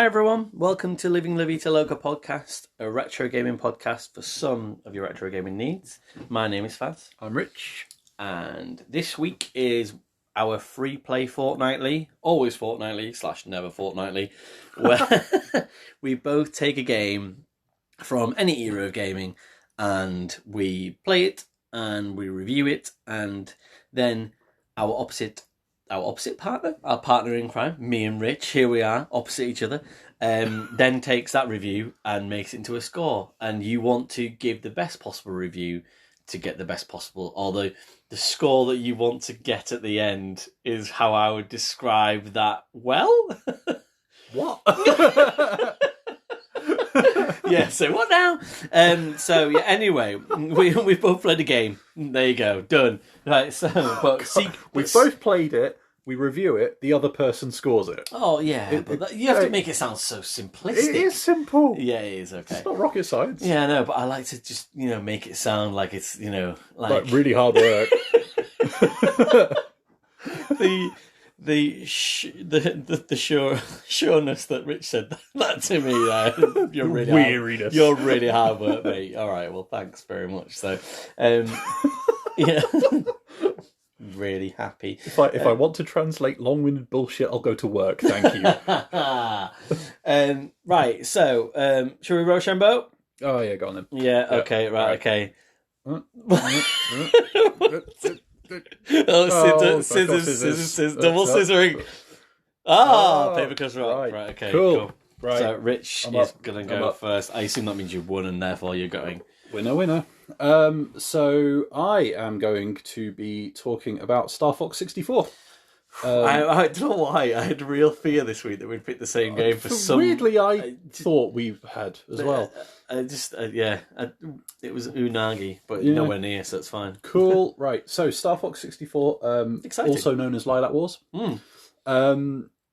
Hi everyone, welcome to Living La Vita Loca podcast, a retro gaming podcast for some of your retro gaming needs. My name is Fazz. I'm Rich. And this week is our Freeplay Fortnightly, always fortnightly / never fortnightly, where we both take a game from any era of gaming and we play it and we review it, and then our partner in crime, me and Rich, here we are, opposite each other, then takes that review and makes it into a score. And you want to give the best possible review to get the best possible, although the score that you want to get at the end is how I would describe that. Well, what? Yeah, so what now? Anyway, we both played a game. There you go, done. Right, so we've both played it. We review it. The other person scores it. Oh yeah, you have to make it sound so simplistic. It is simple. Yeah, it is. Okay, it's not rocket science. Yeah, no, but I like to just make it sound like it's like really hard work. The sureness that Rich said that to me there. You're really weariness. You're really hard work, mate. All right, well, thanks very much. So, yeah, really happy. If I want to translate long-winded bullshit, I'll go to work. Thank you. Right. So, shall we Rochambeau? Oh yeah, go on then. Yeah. Okay. Right. Okay. Scissors, double scissoring. Paper, cuts, rock. Right, okay, cool. Right. So Rich is going to go first. I assume that means you've won and therefore you're going. Winner. So I am going to be talking about Starfox 64. I don't know why. I had real fear this week that we'd pick the same game for some... Weirdly, I thought we had as well. It was Unagi, but nowhere near, so it's fine. Cool. Right, so Starfox 64, also known as Lylat Wars.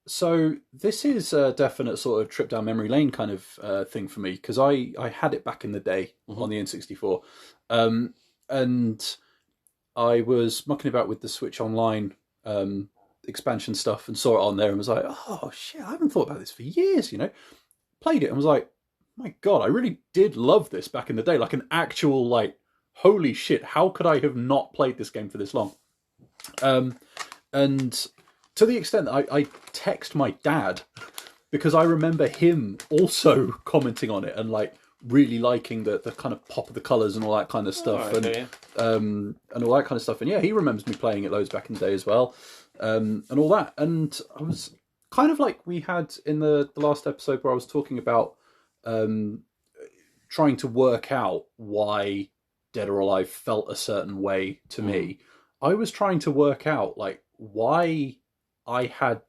So this is a definite sort of trip down memory lane kind of thing for me, because I had it back in the day on the N64. And I was mucking about with the Switch Online expansion stuff and saw it on there and was like, oh shit, I haven't thought about this for years, Played it and was like, my God, I really did love this back in the day. Like an actual, holy shit, how could I have not played this game for this long? And to the extent that I text my dad, because I remember him also commenting on it and really liking the kind of pop of the colours and all that kind of stuff. And all that kind of stuff. And yeah, he remembers me playing it loads back in the day as well. And all that. And I was kind of like we had in the last episode where I was talking about trying to work out why Dead or Alive felt a certain way to me. I was trying to work out why I had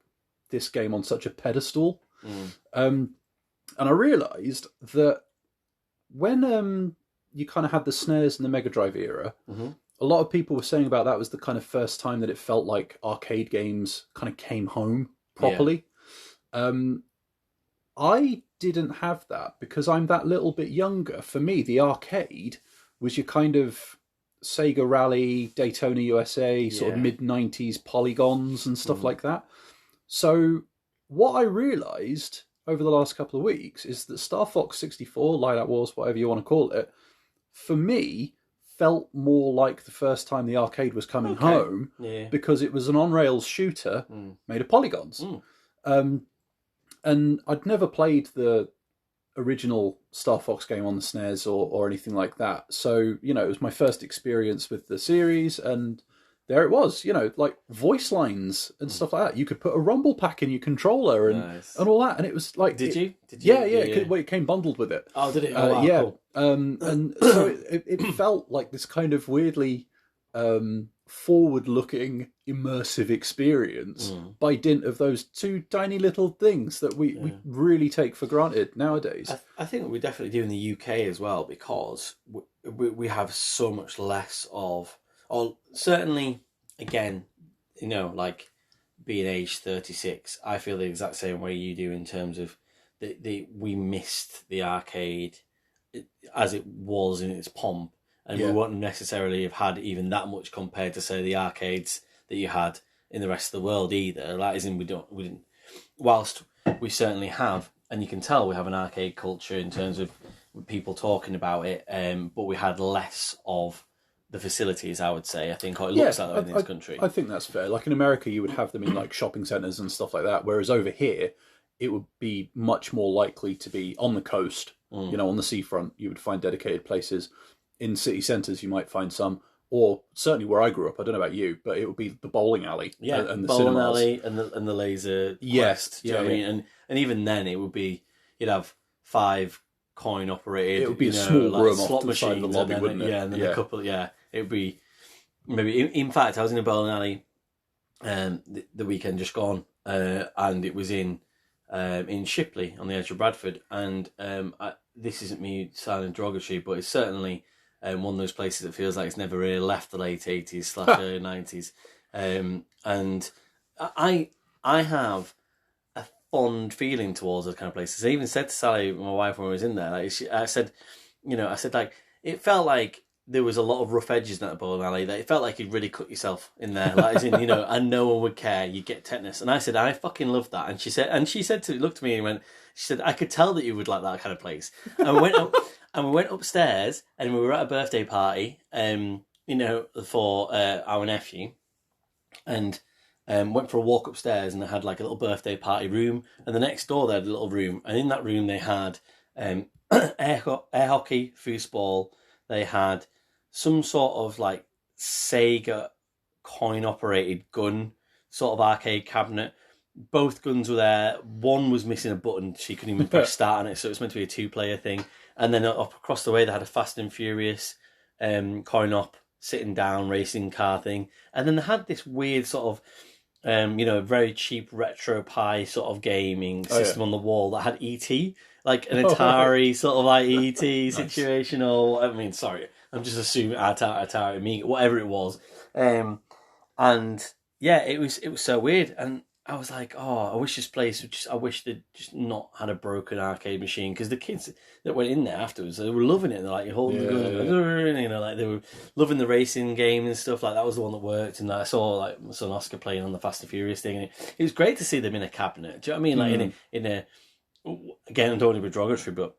this game on such a pedestal. And I realised that when you kind of had the SNES and the Mega Drive era, a lot of people were saying about that was the kind of first time that it felt like arcade games kind of came home properly. Yeah. I didn't have that because I'm that little bit younger. For me, the arcade was your kind of Sega Rally, Daytona USA, sort of mid-90s polygons and stuff like that. So what I realised over the last couple of weeks is that Starfox 64, Lylat Wars, whatever you want to call it, for me, felt more like the first time the arcade was coming home because it was an on-rails shooter made of polygons. And I'd never played the original Starfox game on the SNES or anything like that. So, it was my first experience with the series, and there it was, voice lines and stuff like that. You could put a rumble pack in your controller and all that, and it was like... Did you? Yeah. It came bundled with it. Oh, did it? Cool. And so it felt like this kind of weirdly forward-looking, immersive experience by dint of those two tiny little things that we really take for granted nowadays. I think we definitely do in the UK as well, because we have so much less of... Or certainly, again, being age 36, I feel the exact same way you do in terms of we missed the arcade as it was in its pomp. And we wouldn't necessarily have had even that much compared to, say, the arcades that you had in the rest of the world either. That is, we didn't. Whilst we certainly have and you can tell we have an arcade culture in terms of people talking about it, but we had less of the facilities, I would say. I think, or it looks like that in this country. I think that's fair. Like in America, you would have them in like shopping centres and stuff like that, whereas over here, it would be much more likely to be on the coast, on the seafront. You would find dedicated places. In city centres, you might find some, or certainly where I grew up, I don't know about you, but it would be the bowling alley and the bowling cinemas. alley and the laser quest. Do you know what I mean? And even then, it would be, you'd have 5 coin operated. It would be a small room slot off to the side of the lobby, wouldn't it? Yeah, and then a couple. Yeah, it would be maybe. In fact, I was in a bowling alley, the weekend just gone, and it was in Shipley on the edge of Bradford, and this isn't me sounding derogatory, but it's certainly one of those places that feels like it's never really left the late 80s / early 90s, and I have a fond feeling towards those kind of places. I even said to Sally, my wife, when I was in there, like I said like it felt like there was a lot of rough edges in that bowling alley. That it felt like you'd really cut yourself in there, like as in, and no one would care. You get tetanus, and I said I fucking love that. And she said looked at me and went, she said, I could tell that you would like that kind of place. And we went up, and we went upstairs, and we were at a birthday party, for our nephew, and went for a walk upstairs, and they had like a little birthday party room, and the next door they had a little room, and in that room they had air hockey, foosball. They had some sort of like Sega coin operated gun sort of arcade cabinet. Both guns were there. One was missing a button. She couldn't even press start on it, so it was meant to be a 2-player thing. And then up across the way, they had a Fast and Furious coin op, sitting down, racing car thing. And then they had this weird sort of, very cheap retro pie sort of gaming system on the wall that had E.T., like an Atari sort of like E.T. situation, or I'm just assuming Atari, whatever it was. And yeah, it was so weird. And I was like, I wish this place I wish they'd just not had a broken arcade machine, because the kids that went in there afterwards, they were loving it. They're like holding the gun, like they were loving the racing game and stuff. Like that was the one that worked. And I saw like my son Oscar playing on the Fast and Furious thing, and it was great to see them in a cabinet. Do you know what I mean? Like in a again, I don't want to be derogatory, but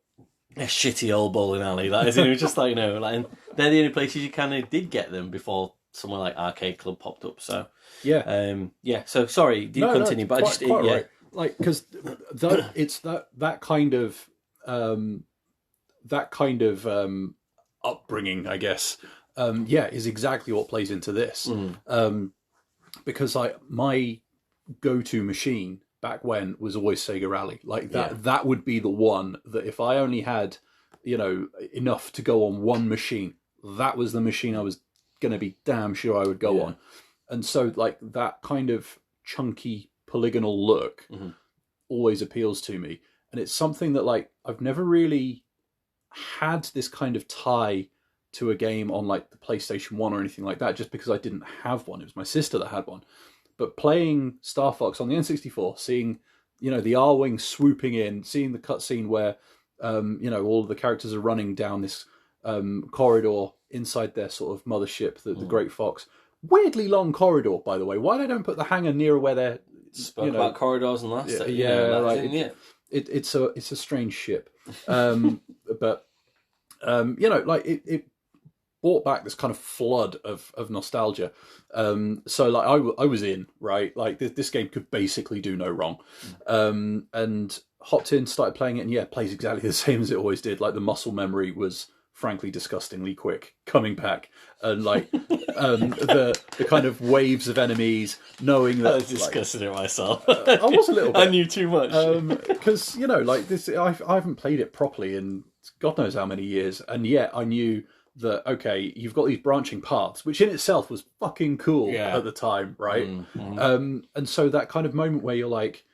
a shitty old bowling alley. Like, it was just like, and they're the only places you kind of did get them before somewhere like Arcade Club popped up. So So sorry, do you continue? But quite, quite right. Like, because it's that kind of upbringing, I guess. Is exactly what plays into this. Because my go-to machine back when was always Sega Rally. Like that would be the one that if I only had, enough to go on one machine, that was the machine I was going to be damn sure I would go on. And so like that kind of chunky polygonal look always appeals to me. And it's something that like I've never really had this kind of tie to a game on like the PlayStation 1 or anything like that, just because I didn't have one. It was my sister that had one. But playing Starfox on the N64, seeing, the R-Wing swooping in, seeing the cutscene where, all of the characters are running down this corridor inside their sort of mothership, the Great Fox. Weirdly long corridor, by the way. Why they don't put the hangar near where they're... Spoke about corridors and last time. It's a strange ship. But, it brought back this kind of flood of nostalgia. So like I was in, right? Like this game could basically do no wrong. And hopped in, started playing it, and it plays exactly the same as it always did. Like the muscle memory was frankly disgustingly quick coming back, and like the kind of waves of enemies, knowing that I was discussing it myself. I was a little bit. I knew too much because like this, I haven't played it properly in God knows how many years, and yet I knew that, okay, you've got these branching paths, which in itself was fucking cool at the time, right? And so that kind of moment where you're like,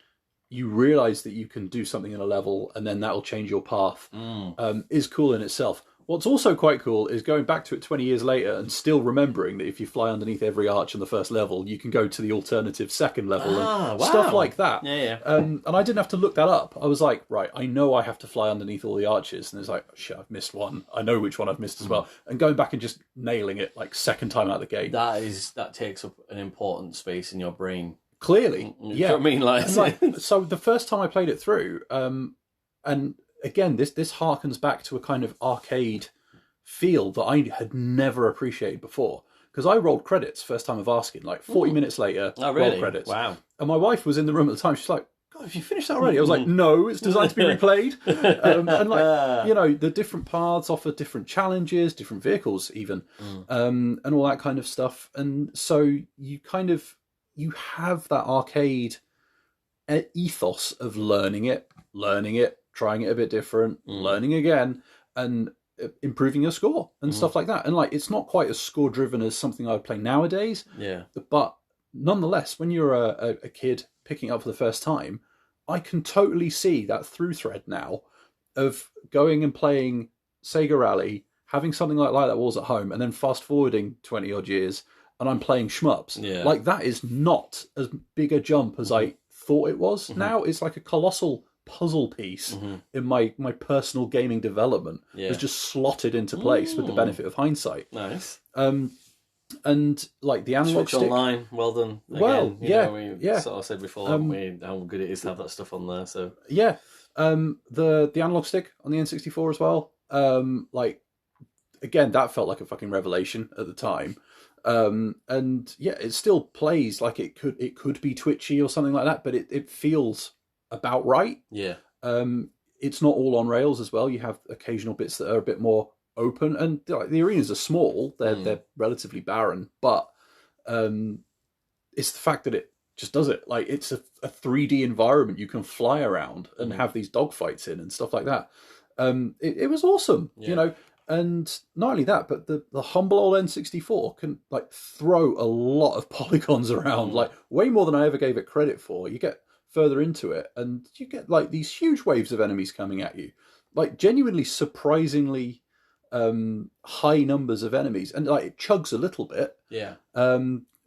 you realise that you can do something in a level and then that'll change your path is cool in itself. What's also quite cool is going back to it 20 years later and still remembering that if you fly underneath every arch in the first level, you can go to the alternative second level and stuff like that. And I didn't have to look that up. I was like, right, I know I have to fly underneath all the arches. And it's like, oh, shit, I've missed one. I know which one I've missed as well. And going back and just nailing it like second time out of the gate. That takes up an important space in your brain. Clearly. You know what I mean? So the first time I played it through, And again, this harkens back to a kind of arcade feel that I had never appreciated before. Because I rolled credits first time of asking, like 40 minutes later, rolled credits. Wow. And my wife was in the room at the time. She's like, God, have you finished that already? I was like, no, it's designed to be replayed. And like, you know, the different paths offer different challenges, different vehicles even, and all that kind of stuff. And so you have that arcade ethos of learning it, trying it a bit different, learning again, and improving your score and stuff like that. And like, it's not quite as score driven as something I would play nowadays. Yeah. But nonetheless, when you're a kid picking up for the first time, I can totally see that through thread now of going and playing Sega Rally, having something like that Wars at home, and then fast forwarding 20 odd years and I'm playing shmups. Yeah. Like, that is not as big a jump as I thought it was. Now it's like a colossal puzzle piece in my personal gaming development. It's just slotted into place with the benefit of hindsight. Nice. And like the analog Switch stick Online, well done. Again, we sort of said before, haven't we, how good it is to have that stuff on there. So the analog stick on the N64 as well. Like, again, that felt like a fucking revelation at the time. And yeah, it still plays like it could be twitchy or something like that, but it feels about right. Yeah. It's not all on rails as well. You have occasional bits that are a bit more open, and like, the arenas are small. They're relatively barren, but it's the fact that it just does it. Like, it's a 3D environment you can fly around and have these dogfights in and stuff like that. It was awesome, you know. And not only that, but the humble old N64 can like throw a lot of polygons around, like way more than I ever gave it credit for. You get further into it, and you get like these huge waves of enemies coming at you, like genuinely surprisingly high numbers of enemies, and like it chugs a little bit. Yeah.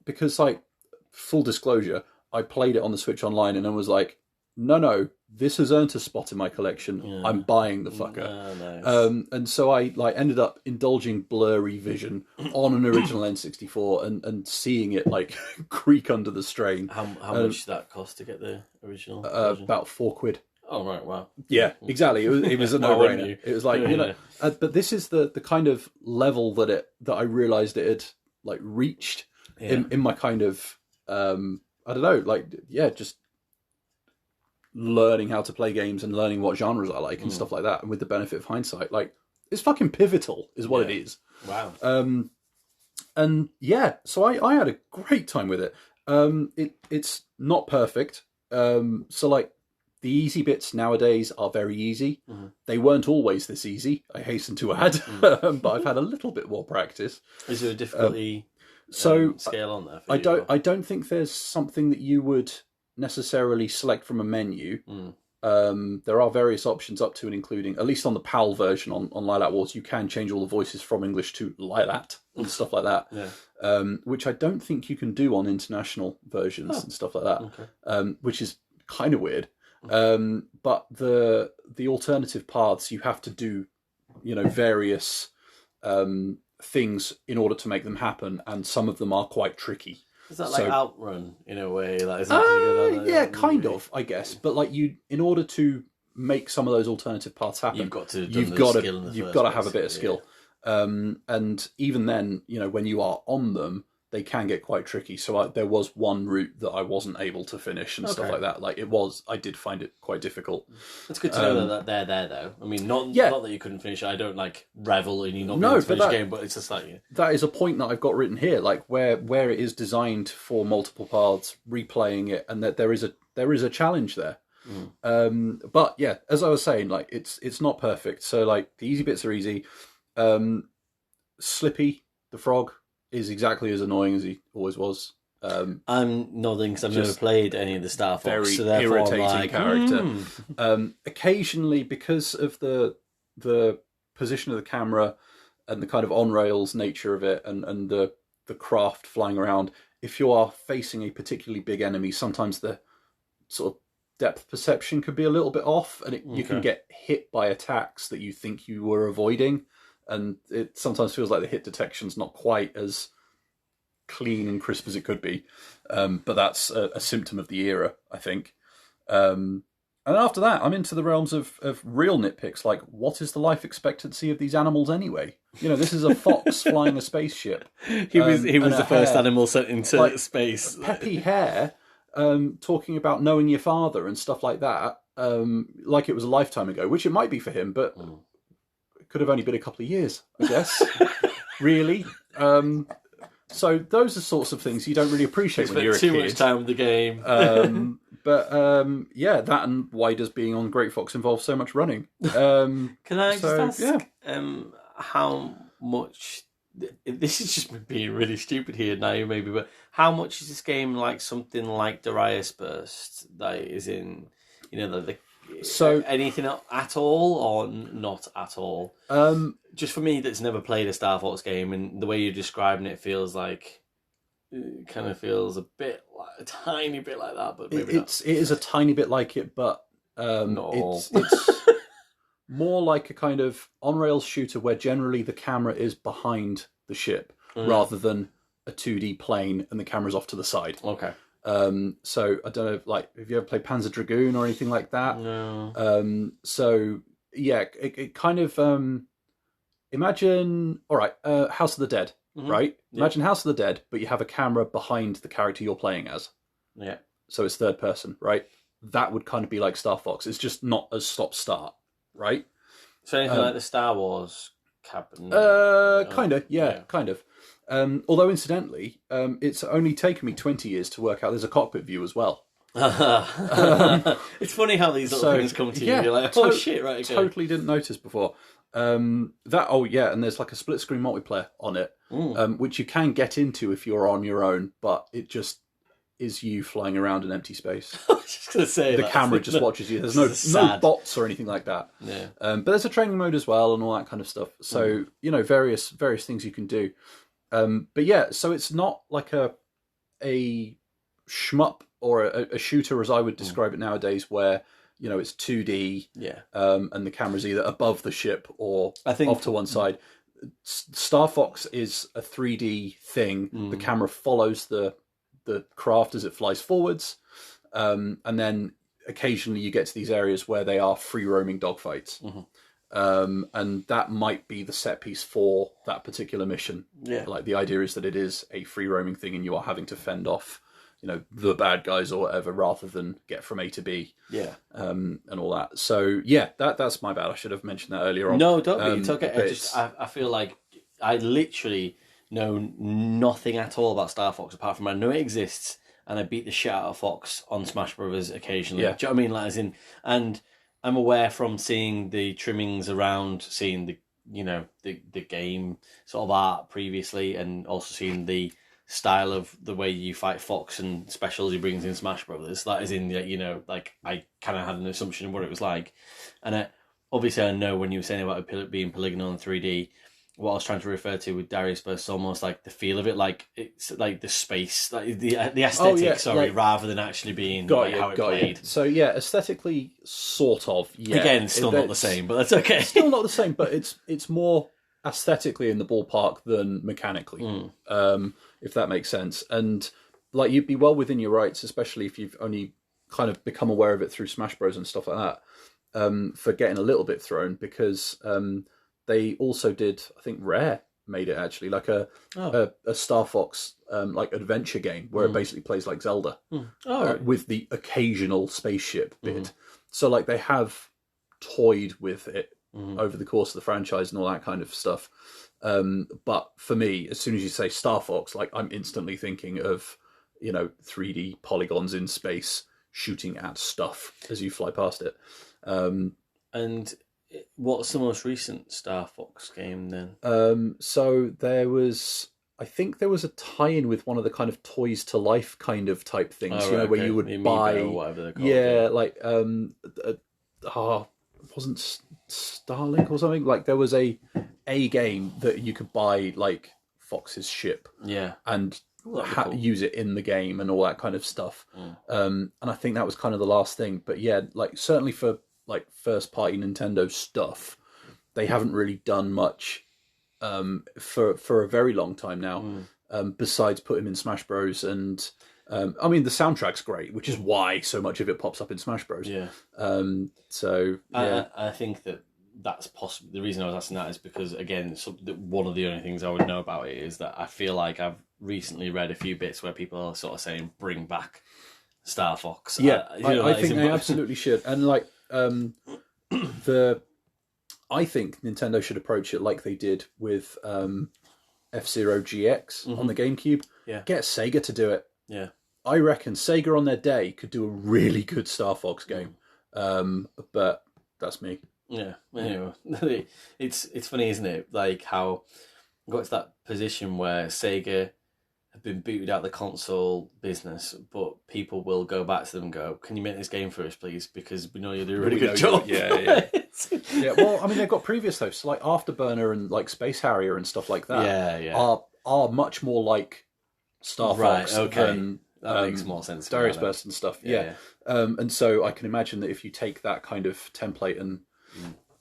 Because, like, full disclosure, I played it on the Switch Online and I was like, no, this has earned a spot in my collection. Yeah. I'm buying the fucker. Nice. And so I like ended up indulging blurry vision on an original N64 and seeing it like creak under the strain. How much did that cost to get the original version? About £4. Oh, right, wow. Yeah, exactly. It was a no-brainer. It was like, you know, but this is the kind of level that I realised it had like reached in my kind of, I don't know, like, just learning how to play games and learning what genres I like and stuff like that. And with the benefit of hindsight, like, it's fucking pivotal is what it is. Wow. And yeah, so I had a great time with it. It's not perfect. So like, the easy bits nowadays are very easy. They weren't always this easy, I hasten to add, but I've had a little bit more practice. Is there a difficulty scale on there for you? I don't think there's something that you would necessarily select from a menu. There are various options up to and including, at least on the PAL version on Lylat Wars, you can change all the voices from English to Lylat and stuff like that, which I don't think you can do on international versions and stuff like that, which is kind of weird. But the alternative paths, you have to do, you know, various things in order to make them happen, and some of them are quite tricky. Is that like Outrun in a way? Like, is that yeah, kind of, I guess. But like, in order to make some of those alternative paths happen, you've got to have a bit of skill. And even then, you know, when you are on them, they can get quite tricky. So there was one route that I wasn't able to finish and stuff like that. Like, I did find it quite difficult. It's good to know that they're there, though. I mean, not that you couldn't finish it. I don't like revel in you not being able to finish a game, but it's just like that is a point that I've got written here, like where it is designed for multiple paths, replaying it, and that there is a challenge there. But yeah, as I was saying, like it's not perfect. So like, the easy bits are easy. Slippy the frog is exactly as annoying as he always was. I'm nodding because I've never played any of the Starfox. Very so irritating character. Occasionally, because of the position of the camera and the kind of on-rails nature of it and the craft flying around, if you are facing a particularly big enemy, sometimes the sort of depth perception could be a little bit off, and you can get hit by attacks that you think you were avoiding. And it sometimes feels like the hit detection's not quite as clean and crisp as it could be. But that's a symptom of the era, I think. And And after that, I'm into the realms of real nitpicks, like what is the life expectancy of these animals anyway? You know, this is a fox flying a spaceship. He was the first hare, animal sent into space. Peppy Hare, talking about knowing your father and stuff like that, like it was a lifetime ago, which it might be for him, but it could have only been a couple of years, I guess. Really. So those are sorts of things you don't really appreciate when you're a kid. Too much time with the game. Yeah, that and why does being on Great Fox involve so much running? Can I just ask how much... This is just me being really stupid here now, maybe, but how much is this game like something like Dariusburst that is in, so anything at all or not at all? Just for me, that's never played a Starfox game, and the way you're describing it feels like it kind of feels a tiny bit like that, but maybe not. It is a tiny bit like it, but it's more like a kind of on-rails shooter where generally the camera is behind the ship rather than a 2D plane and the camera's off to the side. Okay. So I don't know, like, have you ever played Panzer Dragoon or anything like that? No. So yeah, it kind of imagine, all right, House of the Dead, right? Yeah. Imagine House of the Dead, but you have a camera behind the character you're playing as. Yeah. So it's third person, right? That would kind of be like Starfox. It's just not a stop-start, right? So anything like the Star Wars cabin? Kind of, yeah, kind of. Although, incidentally, it's only taken me 20 years to work out there's a cockpit view as well. It's funny how these little things come to you. You're like, oh shit, right, okay. Totally didn't notice before. And there's like a split screen multiplayer on it, which you can get into if you're on your own, but it just is you flying around in empty space. I was just going to say the camera just watches you. There's no bots or anything like that. Yeah. But there's a training mode as well and all that kind of stuff. So various things you can do. But yeah, so it's not like a shmup or a shooter as I would describe it nowadays, where it's 2D, and the camera's either above the ship or off to one side. Starfox is a 3D thing. The camera follows the craft as it flies forwards, and then occasionally you get to these areas where they are free roaming dogfights. And that might be the set piece for that particular mission. Yeah, like the idea is that it is a free roaming thing, and you are having to fend off, the bad guys or whatever, rather than get from A to B. Yeah, and all that. So yeah, that's my bad. I should have mentioned that earlier on. No, don't be. It's okay. I feel like I literally know nothing at all about Starfox apart from I know it exists, and I beat the shit out of Fox on Smash Brothers occasionally. Yeah. Do you know what I mean? Like, and I'm aware from seeing the trimmings around, seeing the game sort of art previously, and also seeing the style of the way you fight Fox and specials he brings in Smash Brothers. That is in like I kind of had an assumption of what it was like, and obviously I know when you were saying about it being polygonal and 3D. What I was trying to refer to with Dariusburst is almost like the feel of it, like it's like the space, like the aesthetic, rather than actually being how it played. So yeah, aesthetically, sort of. Yeah. Again, still not the same, but that's okay. Still not the same, but it's more aesthetically in the ballpark than mechanically, if that makes sense. And like you'd be well within your rights, especially if you've only kind of become aware of it through Smash Bros and stuff like that, for getting a little bit thrown, because they also did, I think Rare made it actually, like a Starfox like adventure game where it basically plays like Zelda, with the occasional spaceship bit. So like they have toyed with it over the course of the franchise and all that kind of stuff. But for me, as soon as you say Starfox, like I'm instantly thinking of 3D polygons in space shooting at stuff as you fly past it. And what's the most recent Starfox game then? So I think there was a tie-in with one of the kind of Toys to Life kind of type things, where you would buy, or whatever they're called, it wasn't Starlink or something. Like there was a game that you could buy like Fox's ship, and use it in the game and all that kind of stuff. And I think that was kind of the last thing. But yeah, like certainly for like first party Nintendo stuff, they haven't really done much for a very long time now, besides put him in Smash Bros and I mean, the soundtrack's great, which is why so much of it pops up in Smash Bros. Yeah. So yeah, I think that's possible. The reason I was asking that is because, again, one of the only things I would know about it is that I feel like I've recently read a few bits where people are sort of saying, bring back Starfox. Yeah, I think they absolutely should. And like I think Nintendo should approach it like they did with F-Zero GX on the GameCube. Yeah. Get Sega to do it. Yeah. I reckon Sega on their day could do a really good Starfox game. But that's me. Yeah. Anyway, it's funny, isn't it? Like how I got to that position where Sega have been booted out of the console business, but people will go back to them and go, "Can you make this game for us, please? Because we know you do a really good job." Yeah. Yeah. Well, I mean, they've got previous hosts like Afterburner and like Space Harrier and stuff like that. Yeah. Are much more like Starfox than that makes more sense. Dariusburst and stuff. Yeah. And so I can imagine that if you take that kind of template and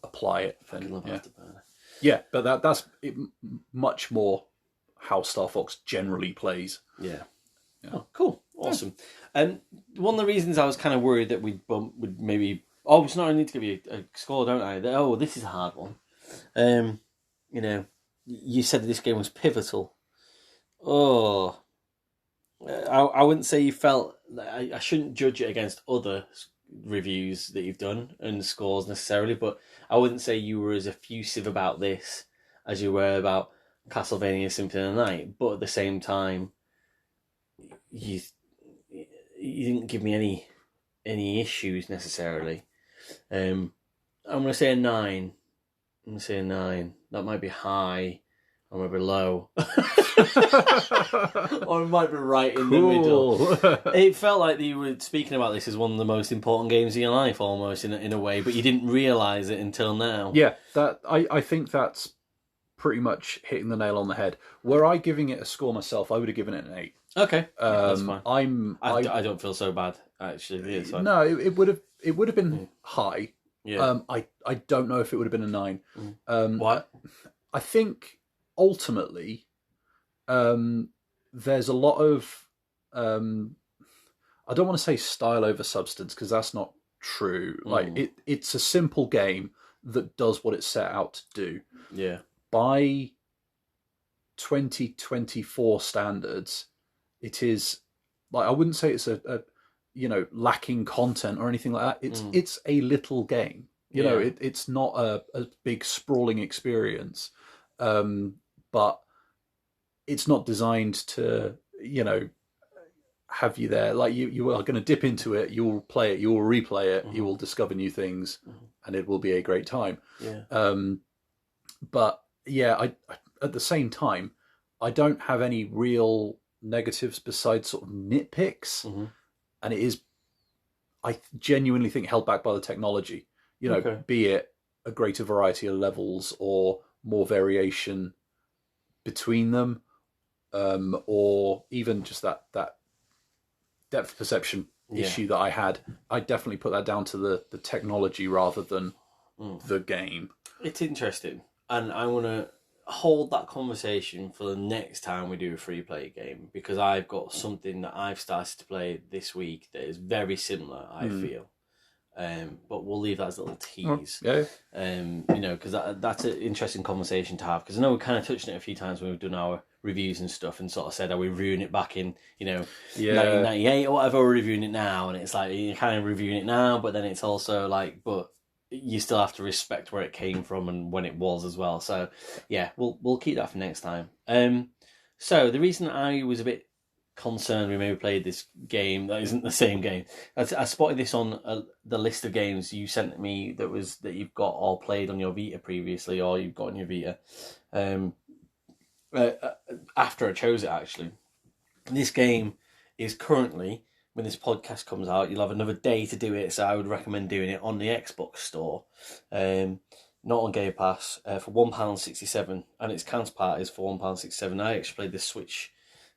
apply it, then I love Afterburner. Yeah, but that's much more how Starfox generally plays. Yeah. Oh, cool. Awesome. And one of the reasons I was kind of worried that would maybe... Oh, it's not, I need to give you a score, don't I? This is a hard one. You said that this game was pivotal. Oh... I wouldn't say you felt... I shouldn't judge it against other reviews that you've done and scores necessarily, but I wouldn't say you were as effusive about this as you were about Castlevania Symphony of the Night, but at the same time, you didn't give me any issues necessarily. I'm going to say a 9. That might be high, or maybe low. Or it might be right in the middle. It felt like you were speaking about this as one of the most important games of your life, almost in a way, but you didn't realise it until now. Yeah, I think that's pretty much hitting the nail on the head. Were I giving it a score myself, I would have given it an 8. Okay, that's fine. I don't feel so bad actually. No, it would have been high. Yeah. I don't know if it would have been a 9. What? I think ultimately, there's a lot of I don't want to say style over substance because that's not true. Like it's a simple game that does what it's set out to do. Yeah. By 2024 standards, it is like I wouldn't say it's a lacking content or anything like that. It's a little game. You know, it's not a big sprawling experience, but it's not designed to have you there. Like you are going to dip into it, you will play it, you will replay it, you will discover new things, and it will be a great time. Yeah. But yeah, I at the same time, I don't have any real negatives besides sort of nitpicks, and it is, I genuinely think, held back by the technology. Be it a greater variety of levels or more variation between them, or even just that depth perception issue that I had. I definitely put that down to the technology rather than the game. It's interesting, and I want to hold that conversation for the next time we do a free play game, because I've got something that I've started to play this week that is very similar, I feel. But we'll leave that as a little tease. Because that's an interesting conversation to have. Because I know we kind of touched on it a few times when we've done our reviews and stuff, and sort of said, "Are we reviewing it back in 1998 or whatever? We're reviewing it now," and it's like you're kind of reviewing it now, but then it's also like, but you still have to respect where it came from and when it was as well. So yeah, we'll keep that for next time. So the reason I was a bit concerned we maybe played this game that isn't the same game, I spotted this on the list of games you sent me that you've got or played on your Vita previously, or you've got on your Vita after I chose it. Actually, this game is currently, when this podcast comes out, you'll have another day to do it, so I would recommend doing it on the Xbox store, not on Game Pass, for £1.67, and its counterpart is for £1.67. I actually played the Switch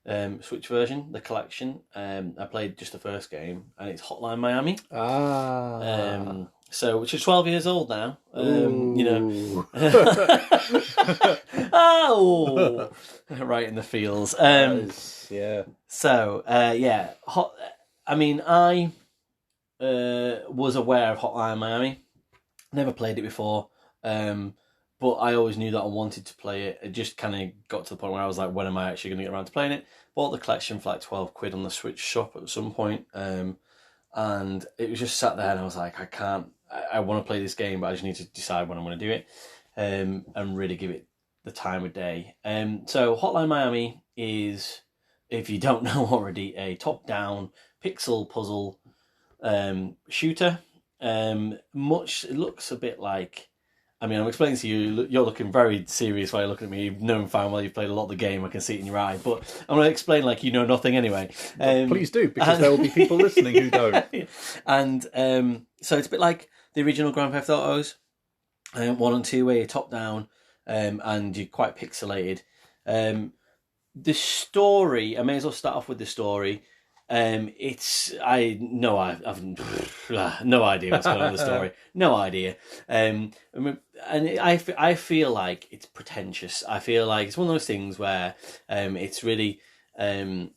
version, the collection. I played just the first game, and it's Hotline Miami. So, which is 12 years old now. You know. Oh! Right in the feels. Yeah. So, yeah. I mean, I was aware of Hotline Miami. Never played it before. But I always knew that I wanted to play it. It just kind of got to the point where I was like, when am I actually going to get around to playing it? Bought the collection for like £12 on the Switch shop at some point. And it was just sat there and I was like, I want to play this game, but I just need to decide when I'm going to do it. And really give it the time of day. So Hotline Miami is, if you don't know already, a top-down pixel puzzle shooter. It looks a bit like, I mean, I'm explaining to you, you're looking very serious while you're looking at me. You've known fine well, you've played a lot of the game, I can see it in your eye, but I'm going to explain like you know nothing anyway. Please do, because there will be people listening who don't. And so it's a bit like the original Grand Theft Autos, 1 and 2, where you're top down and you're quite pixelated. The story, I may as well start off with the story. I've no idea what's going on in the story. No idea. And I feel like it's pretentious. I feel like it's one of those things where it's really kind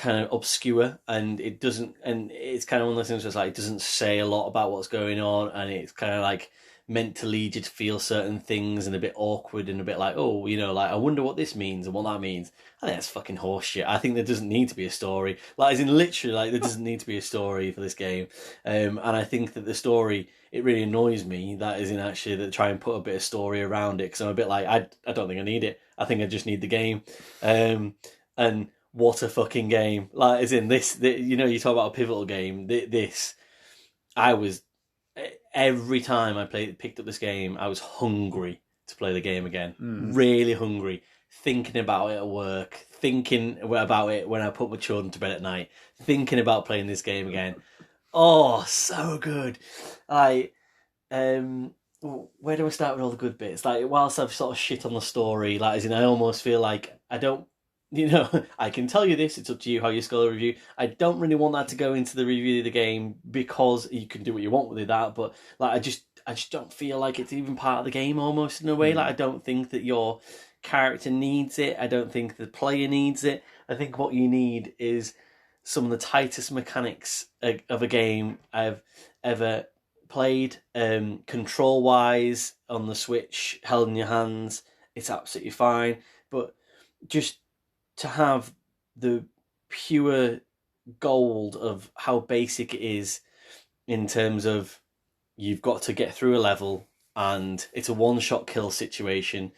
of obscure, and it doesn't. And it's kind of one of those things where it's like it doesn't say a lot about what's going on, and it's kind of like meant to lead you to feel certain things and a bit awkward and a bit like, oh, you know, like I wonder what this means and what that means. I think that's fucking horseshit. I think there doesn't need to be a story. Like, as in literally, like there doesn't need to be a story for this game. And I think that the story, it really annoys me that is in actually that try and put a bit of story around it, because I'm a bit like, I don't think I need it. I think I just need the game. And what a fucking game. Like, as in this, you know, you talk about a pivotal game. Every time I picked up this game, I was hungry to play the game again. Really hungry. Thinking about it at work. Thinking about it when I put my children to bed at night. Thinking about playing this game again. Oh, so good. Where do I start with all the good bits? Like, whilst I've sort of shit on the story, like, as in, I almost feel like I don't, you know, I can tell you this, it's up to you how you score the review. I don't really want that to go into the review of the game, because you can do what you want with that, but like I just don't feel like it's even part of the game almost in a way. Like, I don't think that your character needs it. I don't think the player needs it. I think what you need is some of the tightest mechanics of a game I've ever played. Control wise on the Switch, held in your hands, it's absolutely fine, but just to have the pure gold of how basic it is in terms of you've got to get through a level and it's a one-shot kill situation,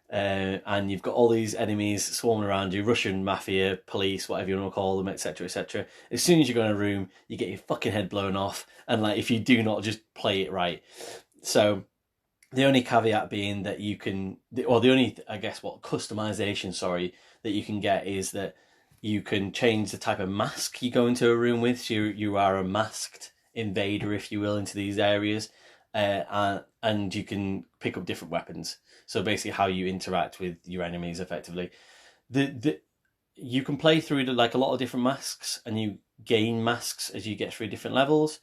and you've got all these enemies swarming around you, Russian mafia, police, whatever you want to call them, etc., etc. As soon as you go in a room, you get your fucking head blown off, and like if you do not just play it right. So the only caveat being that you can, or the only, I guess, customization, that you can get is that you can change the type of mask you go into a room with. So you are a masked invader, if you will, into these areas, and you can pick up different weapons. So basically, how you interact with your enemies, effectively. You can play through like a lot of different masks, and you gain masks as you get through different levels.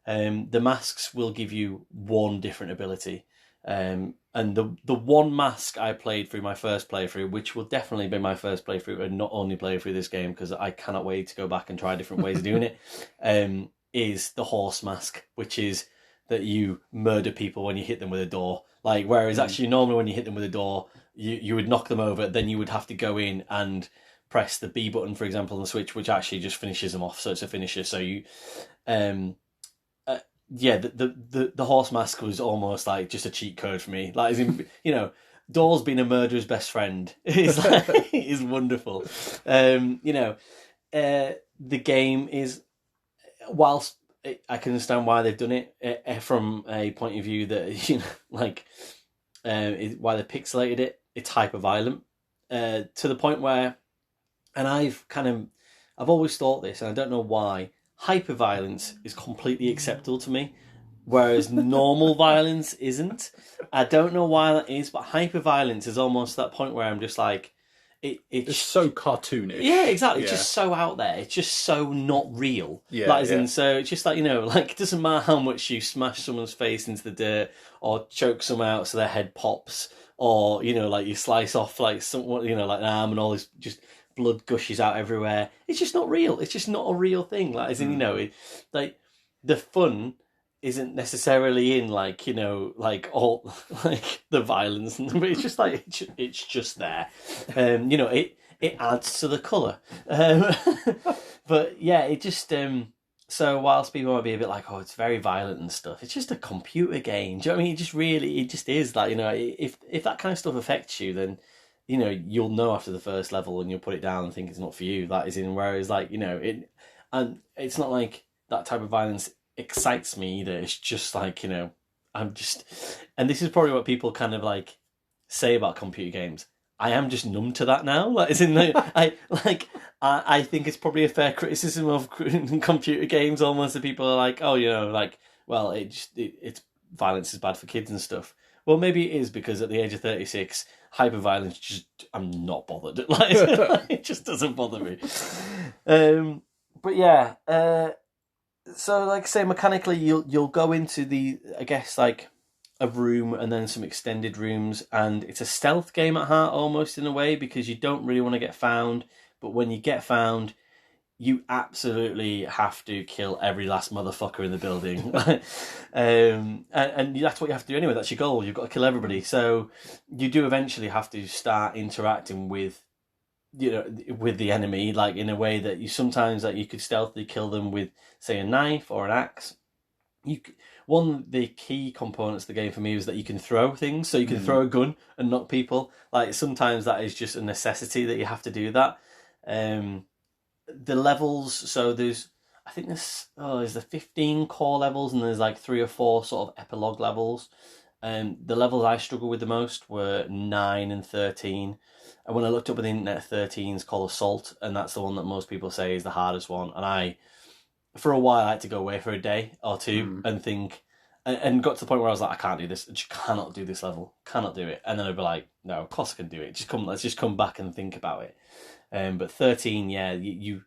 The masks will give you one different ability. And the one mask I played through my first playthrough, which will definitely be my first playthrough and not only play through this game because I cannot wait to go back and try different ways of doing it, is the horse mask, which is that you murder people when you hit them with a door. Like, whereas actually normally when you hit them with a door, you would knock them over, then you would have to go in and press the B button, for example, on the Switch, which actually just finishes them off. So it's a finisher. So you... the horse mask was almost like just a cheat code for me. Like, as in, you know, doors being a murderer's best friend is like, is wonderful. The game is, whilst I can understand why they've done it from a point of view that, you know, like why they pixelated it. It's hyper violent to the point where, and I've always thought this, and I don't know why. Hyper-violence is completely acceptable to me, whereas normal violence isn't. I don't know why that is, but hyper-violence is almost that point where I'm just like, it's so cartoonish. Yeah, exactly. It's just so out there. It's just so not real. Yeah, like, so it's just like, like, it doesn't matter how much you smash someone's face into the dirt or choke someone out so their head pops, or like you slice off like someone, like an arm and all this just blood gushes out everywhere. It's just not real. It's just not a real thing. Like, as in, like the fun isn't necessarily in like like all like the violence, but it's just like it's just there. It adds to the colour. But yeah, it just so whilst people might be a bit like, oh, it's very violent and stuff, it's just a computer game. Do you know what I mean? It just is like, if that kind of stuff affects you, then you'll know after the first level and you'll put it down and think it's not for you. That is in, whereas like, it, and it's not like that type of violence excites me either. It's just like, I'm just, and this is probably what people kind of like say about computer games. I am just numb to that now. Like, as in, I think it's probably a fair criticism of computer games. Almost that people are like, oh, like, well, it's violence is bad for kids and stuff. Well, maybe it is, because at the age of 36, hyper-violence, just, I'm not bothered. Like, it just doesn't bother me. But yeah, so like I say, mechanically, you'll go into I guess, like a room and then some extended rooms, and it's a stealth game at heart almost, in a way, because you don't really want to get found. But when you get found, you absolutely have to kill every last motherfucker in the building. And that's what you have to do anyway. That's your goal. You've got to kill everybody. So you do eventually have to start interacting with with the enemy, like in a way that you sometimes, like, you could stealthily kill them with, say, a knife or an axe. One of the key components of the game for me was that you can throw things, so you can throw a gun and knock people. Like, sometimes that is just a necessity that you have to do that. The levels, so there's, I think there's the 15 core levels, and there's like 3 or 4 sort of epilogue levels. The levels I struggled with the most were 9 and 13. And when I looked up on the internet, 13 is called Assault, and that's the one that most people say is the hardest one. And for a while, I had to go away for a day or two and think, and got to the point where I was like, I can't do this. I just cannot do this level. Cannot do it. And then I'd be like, no, of course I can do it. Let's just come back and think about it. But 13, yeah, you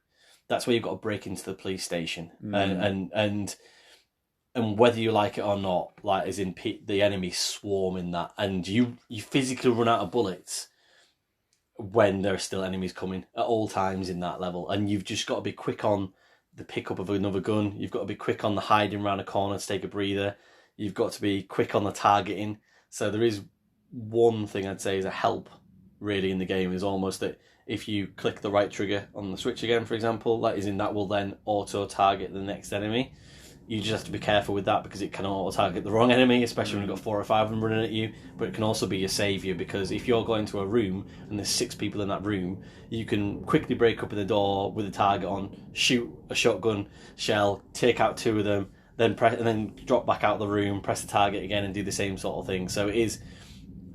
that's where you've got to break into the police station, and whether you like it or not, like, as in the enemy swarm in that, and you physically run out of bullets when there are still enemies coming at all times in that level, and you've just got to be quick on the pickup of another gun. You've got to be quick on the hiding around a corner to take a breather. You've got to be quick on the targeting. So there is one thing I'd say is a help really in the game, is almost that if you click the right trigger on the switch again, for example, that will then auto target the next enemy. You just have to be careful with that, because it can auto-target the wrong enemy, especially when you've got 4 or 5 of them running at you. But it can also be your saviour, because if you're going to a room and there's 6 people in that room, you can quickly break open the door with a target on, shoot a shotgun shell, take out 2 of them, then drop back out the room, press the target again, and do the same sort of thing. So it is,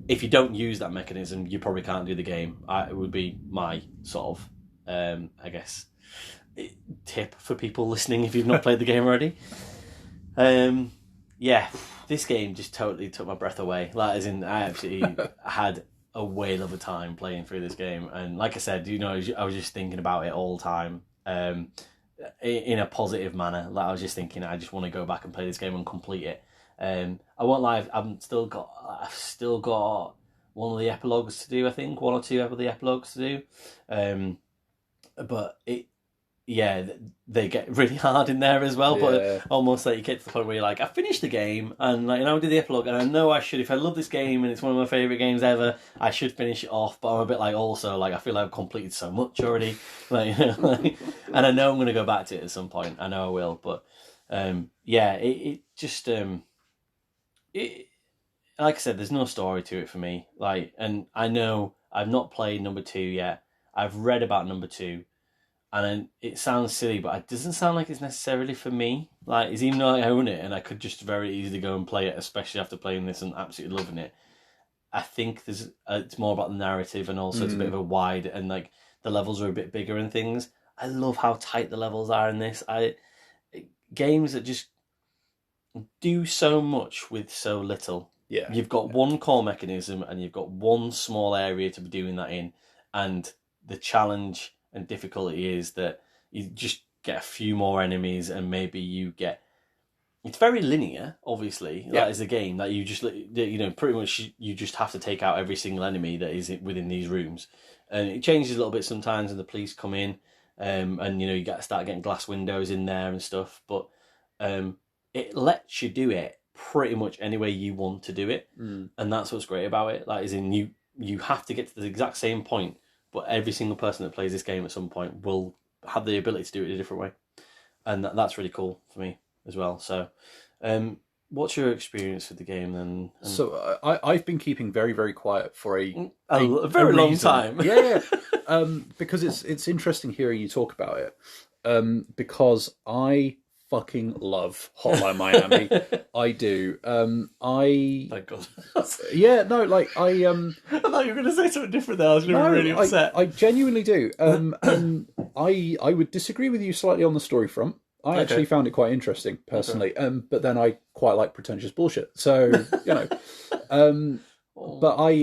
if you don't use that mechanism, you probably can't do the game. It would be my sort of, I guess, tip for people listening if you've not played the game already. Yeah, this game just totally took my breath away. Like, as in, I absolutely had a whale of a time playing through this game, and like I said, I was just thinking about it all the time, in a positive manner. Like, I was just thinking, I just want to go back and play this game and complete it. I won't lie, I've still got one of the epilogues to do. I think 1 or 2 of the epilogues to do, but they get really hard in there as well. But almost like you get to the point where you're like, I finished the game, and like, I did the epilogue, and I know I should, if I love this game and it's one of my favourite games ever, I should finish it off. But I'm a bit like, also, like, I feel like I've completed so much already, like, and I know I'm going to go back to it at some point. I know I will, but it just like I said, there's no story to it for me. Like, and I know I've not played number 2 yet. I've read about number 2. And it sounds silly, but it doesn't sound like it's necessarily for me. Like, it's, even though I own it and I could just very easily go and play it, especially after playing this and absolutely loving it, I think it's more about the narrative, and also it's a bit of a wide, and like the levels are a bit bigger and things. I love how tight the levels are in this. Games that just do so much with so little. Yeah, you've got one core mechanism, and you've got one small area to be doing that in. and the challenge and difficulty is that you just get a few more enemies, and maybe you get. It's very linear, obviously. Yeah. That is a game that you just, pretty much you just have to take out every single enemy that is within these rooms, and it changes a little bit sometimes. And the police come in, and you start getting glass windows in there and stuff. But it lets you do it pretty much any way you want to do it, and that's what's great about it. Like, as in you have to get to the exact same point, but every single person that plays this game at some point will have the ability to do it in a different way, and that's really cool for me as well. So, what's your experience with the game then? So I've been keeping very, very quiet for a very long time. Yeah. Because it's interesting hearing you talk about it. Because I fucking love Hotline Miami. I do. Thank God. Yeah, no, like I thought you were going to say something different there. I was going to be really upset. I genuinely do. And I would disagree with you slightly on the story front. I actually found it quite interesting, personally. Okay. But then I quite like pretentious bullshit. So, but I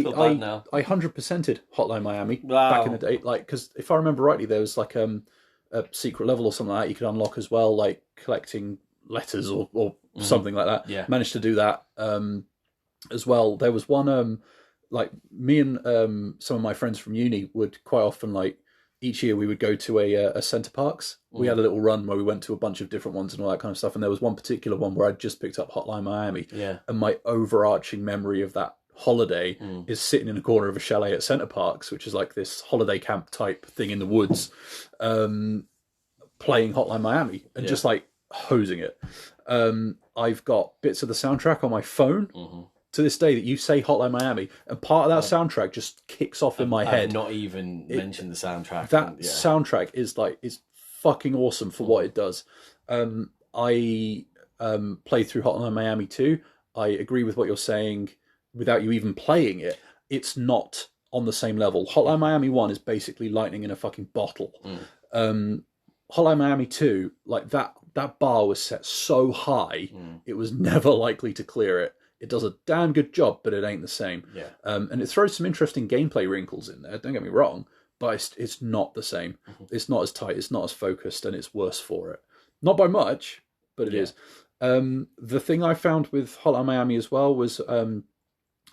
100%ed Hotline Miami back in the day. Like, because if I remember rightly, there was like a secret level or something like that you could unlock as well, like collecting letters or something like that. Yeah. Managed to do that as well. There was one, like me and some of my friends from uni would quite often, like, each year we would go to a Centre Parks. We had a little run where we went to a bunch of different ones and all that kind of stuff. And there was one particular one where I'd just picked up Hotline Miami. Yeah. And my overarching memory of that holiday is sitting in a corner of a chalet at Centre Parks, which is like this holiday camp type thing in the woods, playing Hotline Miami and just like hosing it. I've got bits of the soundtrack on my phone. To this day that you say Hotline Miami, and part of that soundtrack just kicks off in my head. I've not even mentioned the soundtrack. That soundtrack is fucking awesome for what it does. I played through Hotline Miami 2. I agree with what you're saying. Without you even playing it, it's not on the same level. Hotline Miami 1 is basically lightning in a fucking bottle. Hotline Miami 2, like that bar was set so high, it was never likely to clear it. It does a damn good job, but it ain't the same. Yeah. And it throws some interesting gameplay wrinkles in there, don't get me wrong, but it's not the same. It's not as tight, it's not as focused, and it's worse for it. Not by much, but it is. The thing I found with Hotline Miami as well was on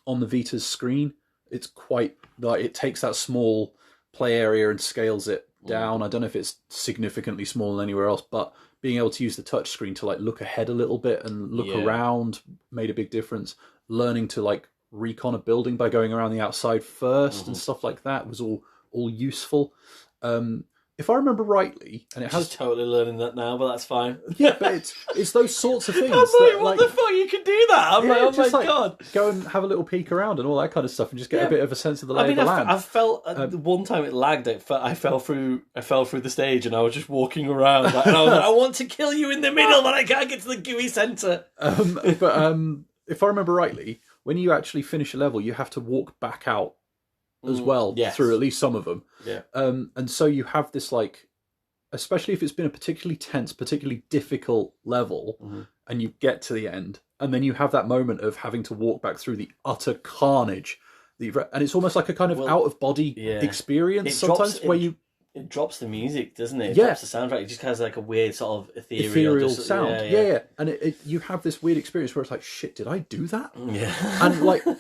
the Vita's screen, it's quite, like, it takes that small play area and scales it down. I don't know if it's significantly smaller than anywhere else, but being able to use the touch screen to like look ahead a little bit and look around made a big difference. Learning to like recon a building by going around the outside first and stuff like that was all useful. If I remember rightly, and it has totally learning that now, but that's fine. Yeah, but it's those sorts of things. I'm like, what the fuck? You can do that? I'm like, oh my god! Go and have a little peek around and all that kind of stuff, and just get a bit of a sense of the lay of the land. I felt one time it lagged. I fell through the stage, and I was just walking around, and I was like, I want to kill you in the middle, but I can't get to the GUI center. But if I remember rightly, when you actually finish a level, you have to walk back out as well through at least some of them. Yeah. And so you have this, like, especially if it's been a particularly tense, particularly difficult level, and you get to the end, and then you have that moment of having to walk back through the utter carnage that you've and it's almost like a kind of out of body experience sometimes where you. It drops the music, doesn't it? It yeah. drops the soundtrack. It just has like a weird sort of ethereal sound. Yeah. And you have this weird experience where it's like, shit, did I do that? Yeah.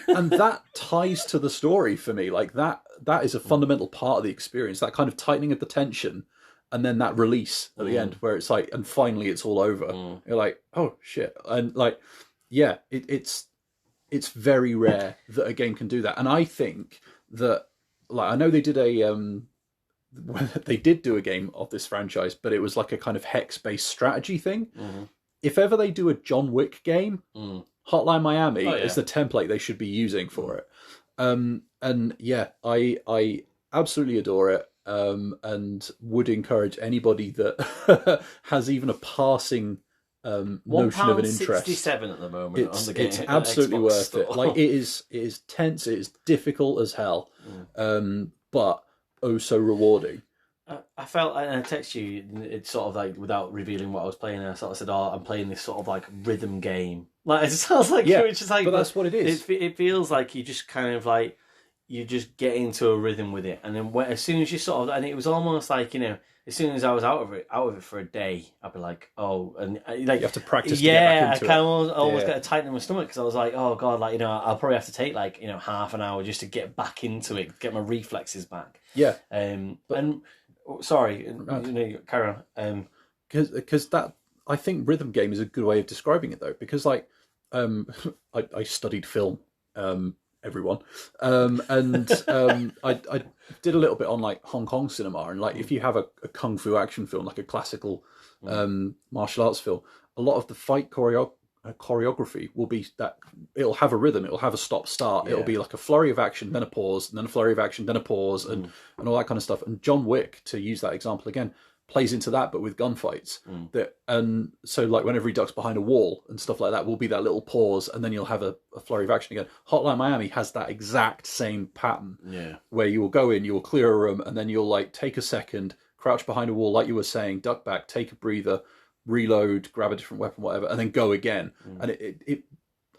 and that ties to the story for me. Like that is a fundamental part of the experience. That kind of tightening of the tension, and then that release at the end where it's like, and finally it's all over. You're like, oh shit, and like, yeah, it's very rare that a game can do that. And I think that, like, I know they did they did do a game of this franchise, but it was like a kind of hex-based strategy thing. If ever they do a John Wick game, Hotline Miami is the template they should be using for it. And yeah, I absolutely adore it, and would encourage anybody that has even a passing notion of an interest. £1.67 at the moment. It's absolutely worth it. Like it is tense, it is difficult as hell, but oh so rewarding. I felt, and I texted you, it's sort of like, without revealing what I was playing, I sort of said, I'm playing this sort of like rhythm game. Like, it sounds like, it's just like, but that's what it is. It feels like you just kind of like, you just get into a rhythm with it, and then as soon as you sort of, and it was almost like, you know, as soon as I was out of it for a day, I'd be like, oh, and like You have to practice. Yeah, to get back into I almost got a tighten in my stomach because I was like, oh god, like, you know, I'll probably have to take like, you know, half an hour just to get back into it, get my reflexes back. Yeah. Sorry, you know, carry on. Because that, I think rhythm game is a good way of describing it though, because like I studied film, everyone, and I did a little bit on like Hong Kong cinema, and like if you have a kung fu action film, like a classical martial arts film, a lot of the fight choreography will be that it'll have a rhythm, it'll have a stop start, it'll be like a flurry of action, then a pause, and then a flurry of action, then a pause, and all that kind of stuff. And John Wick, to use that example again, plays into that, but with gunfights. And so like whenever he ducks behind a wall and stuff like that, will be that little pause, and then you'll have a flurry of action again. Hotline Miami has that exact same pattern, where you will go in, you will clear a room, and then you'll like take a second, crouch behind a wall, like you were saying, duck back, take a breather, reload, grab a different weapon, whatever, and then go again. And it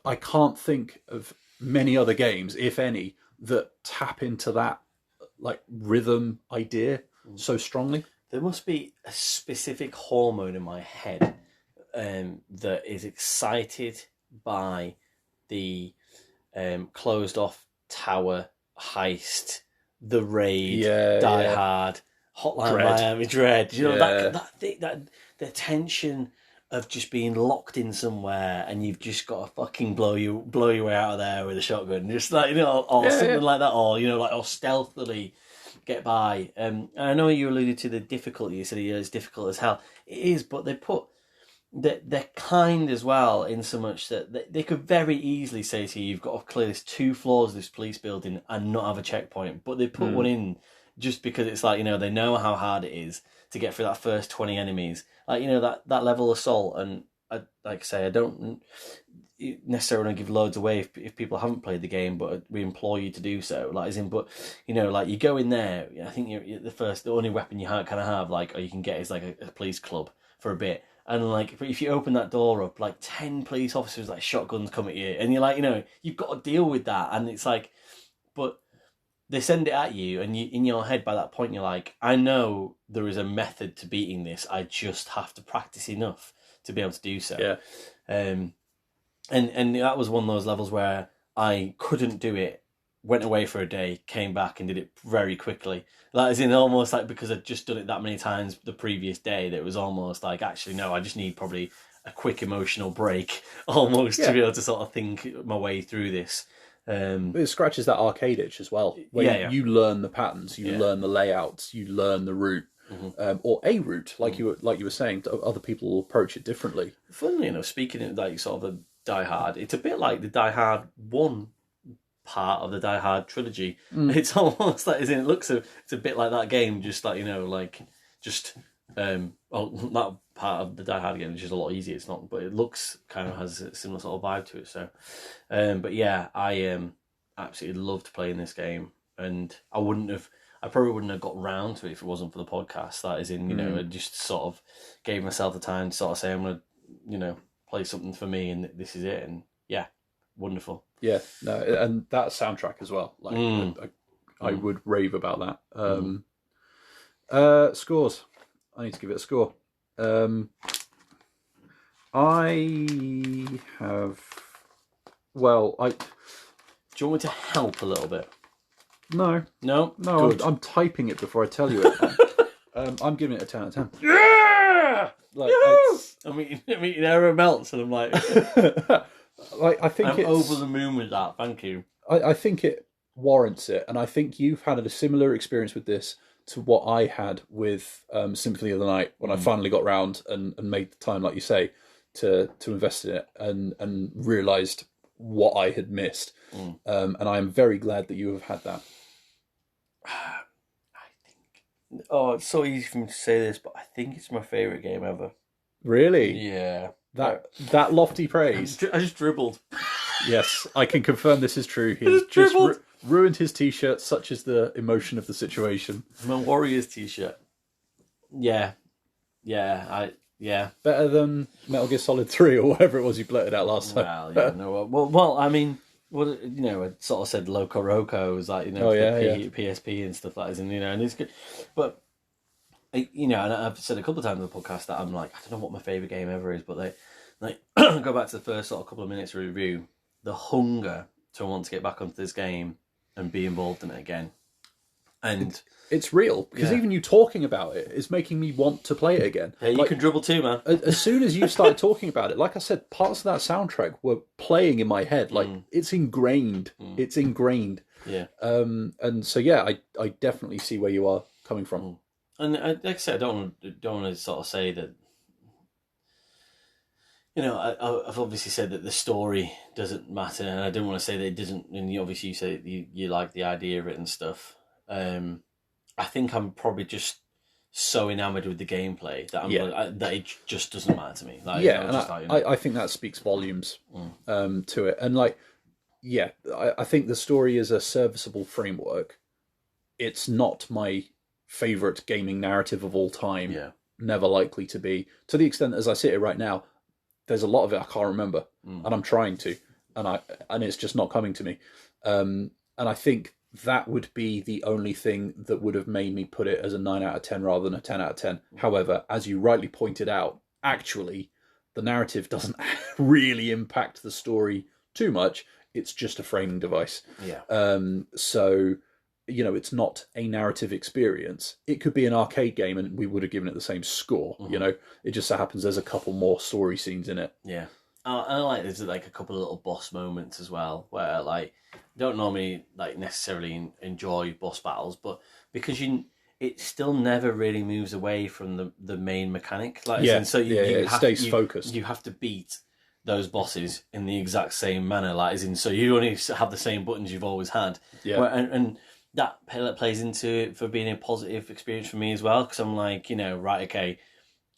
I can't think of many other games, if any, that tap into that like rhythm idea so strongly. There must be a specific hormone in my head that is excited by the closed off tower heist, the raid, Die Hard, Hotline Miami, Dread. You know, that the tension of just being locked in somewhere and you've just got to fucking blow your way out of there with a shotgun, just like, you know, or something like that, or, you know, like, or stealthily get by. And I know you alluded to the difficulty. You said it's difficult as hell. It is, but they put they're kind as well, in so much that they could very easily say to you, you've got to clear this 2 floors of this police building and not have a checkpoint. But they put one in just because it's like, you know, they know how hard it is to get through that first 20 enemies. Like, you know, that level of assault. And like I say, I don't necessarily want to give loads away if people haven't played the game, but we implore you to do so. Like, as in, but, you know, like, you go in there, I think you're the only weapon you kind of have, like, or you can get is like a police club for a bit. And like, if you open that door up, like 10 police officers, like shotguns come at you, and you're like, you know, you've got to deal with that. And it's like, but they send it at you, and you, in your head by that point, you're like, I know there is a method to beating this. I just have to practice enough to be able to do so. Yeah. And that was one of those levels where I couldn't do it, went away for a day, came back and did it very quickly. Like, as in, almost like, because I'd just done it that many times the previous day, that it was almost like, actually, no, I just need probably a quick emotional break, almost, to be able to sort of think my way through this. It scratches that arcade itch as well, where you learn the patterns, you learn the layouts, you learn the route. Or a route, like you were saying, other people will approach it differently. Funnily enough, speaking of like sort of the Die Hard, it's a bit like the Die Hard 1 part of the Die Hard trilogy. It's almost like, as in, it's a bit like that game, just like, you know, like, just that part of the Die Hard game is just a lot easier. It's not, but it looks kind of has a similar sort of vibe to it. So, but yeah, I absolutely loved playing this game, and I probably wouldn't have got round to it if it wasn't for the podcast. That is in, you know, I just sort of gave myself the time to sort of say, I'm going to, you know, play something for me, and this is it. And yeah, wonderful. Yeah, no, and that soundtrack as well. Like, I would rave about that. Scores. I need to give it a score. I have. Well, do you want me to help a little bit? No. I'm typing it before I tell you it. I'm giving it a 10 out of 10. Yeah. Like, I'm eating Aero Melts, and I'm like, like, I think I'm over the moon with that. Thank you. I think it warrants it, and I think you've had a similar experience with this to what I had with Symphony of the Night, when I finally got round and made the time, like you say, to invest in it and realised what I had missed. And I am very glad that you have had that. It's so easy for me to say this, but I think it's my favourite game ever. Really? Yeah. That lofty praise. I just dribbled. Yes, I can confirm this is true. He's just ruined his t-shirt, such is the emotion of the situation. My Warriors t-shirt. Yeah. Better than Metal Gear Solid 3 or whatever it was you blurted out last time. Well, yeah, no. Well, I mean, Well, you know, I sort of said Loco Roco was like, you know, Oh, for yeah, the PSP and stuff like that, and you know, and it's good. But you know, and I've said a couple of times on the podcast that I'm like, I don't know what my favorite game ever is, but like go back to the first sort of couple of minutes of review, the hunger to want to get back onto this game and be involved in it again, and it's real, because even you talking about it is making me want to play it again. Yeah, you can dribble too, man. As soon as you started talking about it, like I said, parts of that soundtrack were playing in my head. Like it's ingrained. It's ingrained. Yeah. And so yeah, I definitely see where you are coming from. And like I said, I don't want to sort of say that. You know, I've obviously said that the story doesn't matter, and I don't want to say that it doesn't. And obviously, you say you like the idea of it and stuff. I think I'm probably just so enamored with the gameplay that that it just doesn't matter to me. Like, yeah, and I think that speaks volumes to it. And like, yeah, I think the story is a serviceable framework. It's not my favorite gaming narrative of all time. Yeah, never likely to be. To the extent as I sit here right now, there's a lot of it I can't remember, and I'm trying to, and it's just not coming to me. And I think that would be the only thing that would have made me put it as a 9 out of 10 rather than a 10 out of 10. However, as you rightly pointed out, actually, the narrative doesn't really impact the story too much. It's just a framing device. Yeah. So, you know, it's not a narrative experience. It could be an arcade game and we would have given it the same score. You know, it just so happens there's a couple more story scenes in it. Yeah. I like there's like a couple of little boss moments as well where like don't normally like necessarily enjoy boss battles, but because it still never really moves away from the main mechanic. Like so it stays focused. You have to beat those bosses in the exact same manner, like as in so you only have the same buttons you've always had. Yeah, and that plays into it for being a positive experience for me as well, because I'm like, you know, right, okay.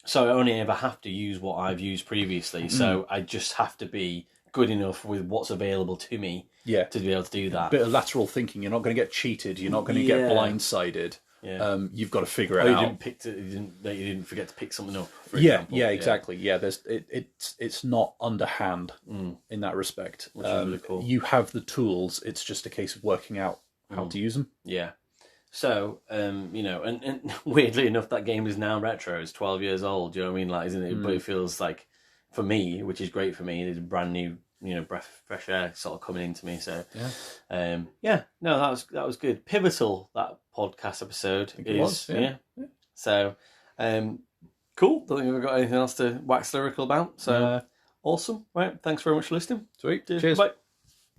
So I only ever have to use what I've used previously. So I just have to be good enough with what's available to me to be able to do that. A bit of lateral thinking. You're not going to get cheated. You're not going to get blindsided. Yeah. You've got to figure it out. You didn't forget to pick something up. For yeah, example. yeah, exactly. Yeah, it's not underhand in that respect. Which is really cool. You have the tools. It's just a case of working out how to use them. Yeah. So, you know, and weirdly enough, that game is now retro. It's 12 years old. Do you know what I mean? Like, isn't it? But it feels like, for me, which is great for me, it's a brand new, you know, fresh air sort of coming into me. So, no, that was good. Pivotal, that podcast episode is. Yeah. So, cool. Don't think we've got anything else to wax lyrical about. So, awesome. Right. Thanks very much for listening. Sweet. Cheers. Bye.